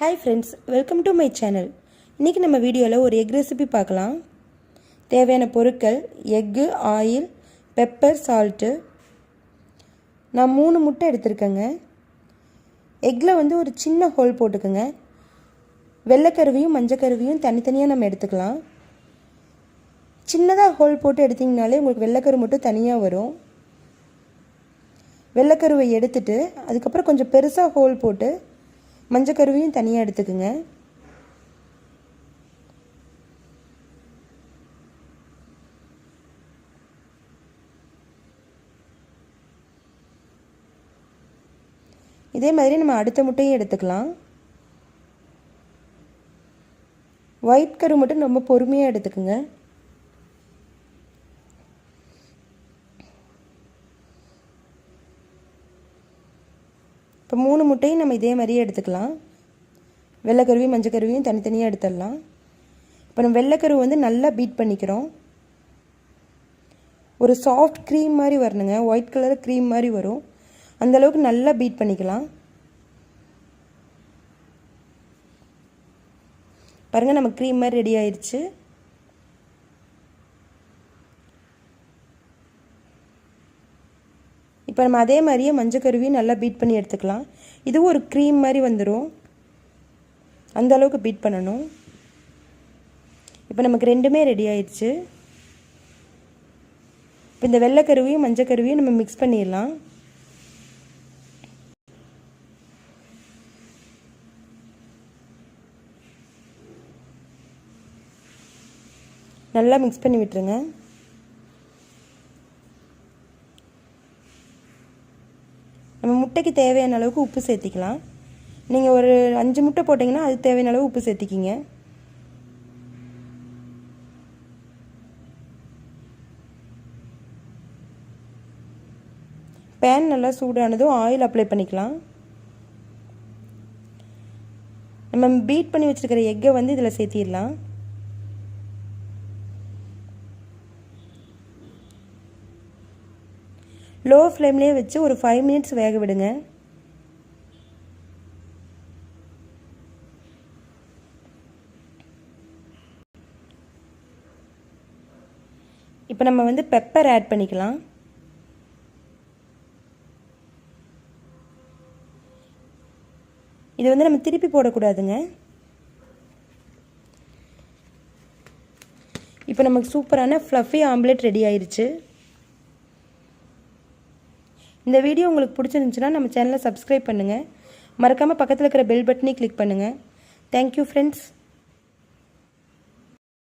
Hi friends, welcome to my channel. இன்னைக்கு நம்ம வீடியோல ஒரு எக் ரெசிபி பார்க்கலாம். தேவையான பொருட்கள் எக், ஆயில், பெப்பர், சால்ட். நான் 3 முட்டை எடுத்துர்க்கேங்க. எக்ல ஒரு சின்ன ஹோல் போட்டுக்கங்க. வெள்ளை கருவையும் மஞ்சள் கருவையும் தனித்தனியா நம்ம எடுத்துக்கலாம். சின்னதா ஹோல் போட்டு எடுத்தீங்கனாலே உங்களுக்கு வெள்ளை கரு மட்டும் தனியா வரும். வெள்ளை கருவை எடுத்துட்டு அதுக்கு அப்புறம் கொஞ்சம் பெருசா ஹோல் போட்டு மஞ்சள் கருவையும் தனியாக எடுத்துக்குங்க. இதே மாதிரி நம்ம அடுத்த முட்டையும் எடுத்துக்கலாம். ஒயிட் கரு மட்டும் ரொம்ப பொறுமையாக எடுத்துக்குங்க. இப்போ 3 முட்டையும் நம்ம இதே மாதிரியே எடுத்துக்கலாம். வெள்ளை கருவையும் மஞ்சள் கருவையும் தனித்தனியாக எடுத்துடலாம். இப்போ நம்ம வெள்ளை கருவை நல்லா பீட் பண்ணிக்கிறோம். ஒரு சாஃப்ட் க்ரீம் மாதிரி வரணுங்க. ஒயிட் கலர் க்ரீம் மாதிரி வரும். அந்த அளவுக்கு நல்லா பீட் பண்ணிக்கலாம். பாருங்கள், நம்ம க்ரீம் மாதிரி ரெடி ஆயிடுச்சு. இப்போ நம்ம அதே மாதிரியே மஞ்சள் கருவையும் நல்லா பீட் பண்ணி எடுத்துக்கலாம். இதுவும் ஒரு க்ரீம் மாதிரி வந்துடும். அந்த அளவுக்கு பீட் பண்ணணும். இப்போ நமக்கு ரெண்டுமே ரெடி ஆயிடுச்சு. இப்போ இந்த வெள்ளை கருவையும் மஞ்சள் கருவையும் நம்ம மிக்ஸ் பண்ணிடலாம். நல்லா மிக்ஸ் பண்ணி விட்டுருங்க. நம்ம முட்டைக்கு தேவையான அளவுக்கு உப்பு சேர்த்திக்கலாம். நீங்கள் ஒரு 5 முட்டை போட்டிங்கன்னா அது தேவையான அளவு உப்பு சேர்த்திக்கிங்க. பேன் நல்லா சூடானதும் ஆயில் அப்ளை பண்ணிக்கலாம். நம்ம பீட் பண்ணி வச்சுருக்கிற எக்கை இதில் சேர்த்திடலாம். லோ ஃப்ளேம்லேயே வச்சு ஒரு 5 மினிட்ஸ் வேக விடுங்க. இப்போ நம்ம பெப்பர் ஆட் பண்ணிக்கலாம். இது நம்ம திருப்பி போடக்கூடாதுங்க. இப்போ நமக்கு சூப்பரான ஃப்ளஃபி ஆம்லெட் ரெடி ஆயிடுச்சு. இந்த வீடியோ உங்களுக்கு பிடிச்சிருந்துச்சுன்னா நம்ம சேனலை சப்ஸ்கிரைப் பண்ணுங்கள். மறக்காமல் பக்கத்தில் இருக்கிற பெல் பட்டனை கிளிக் பண்ணுங்கள். Thank you friends.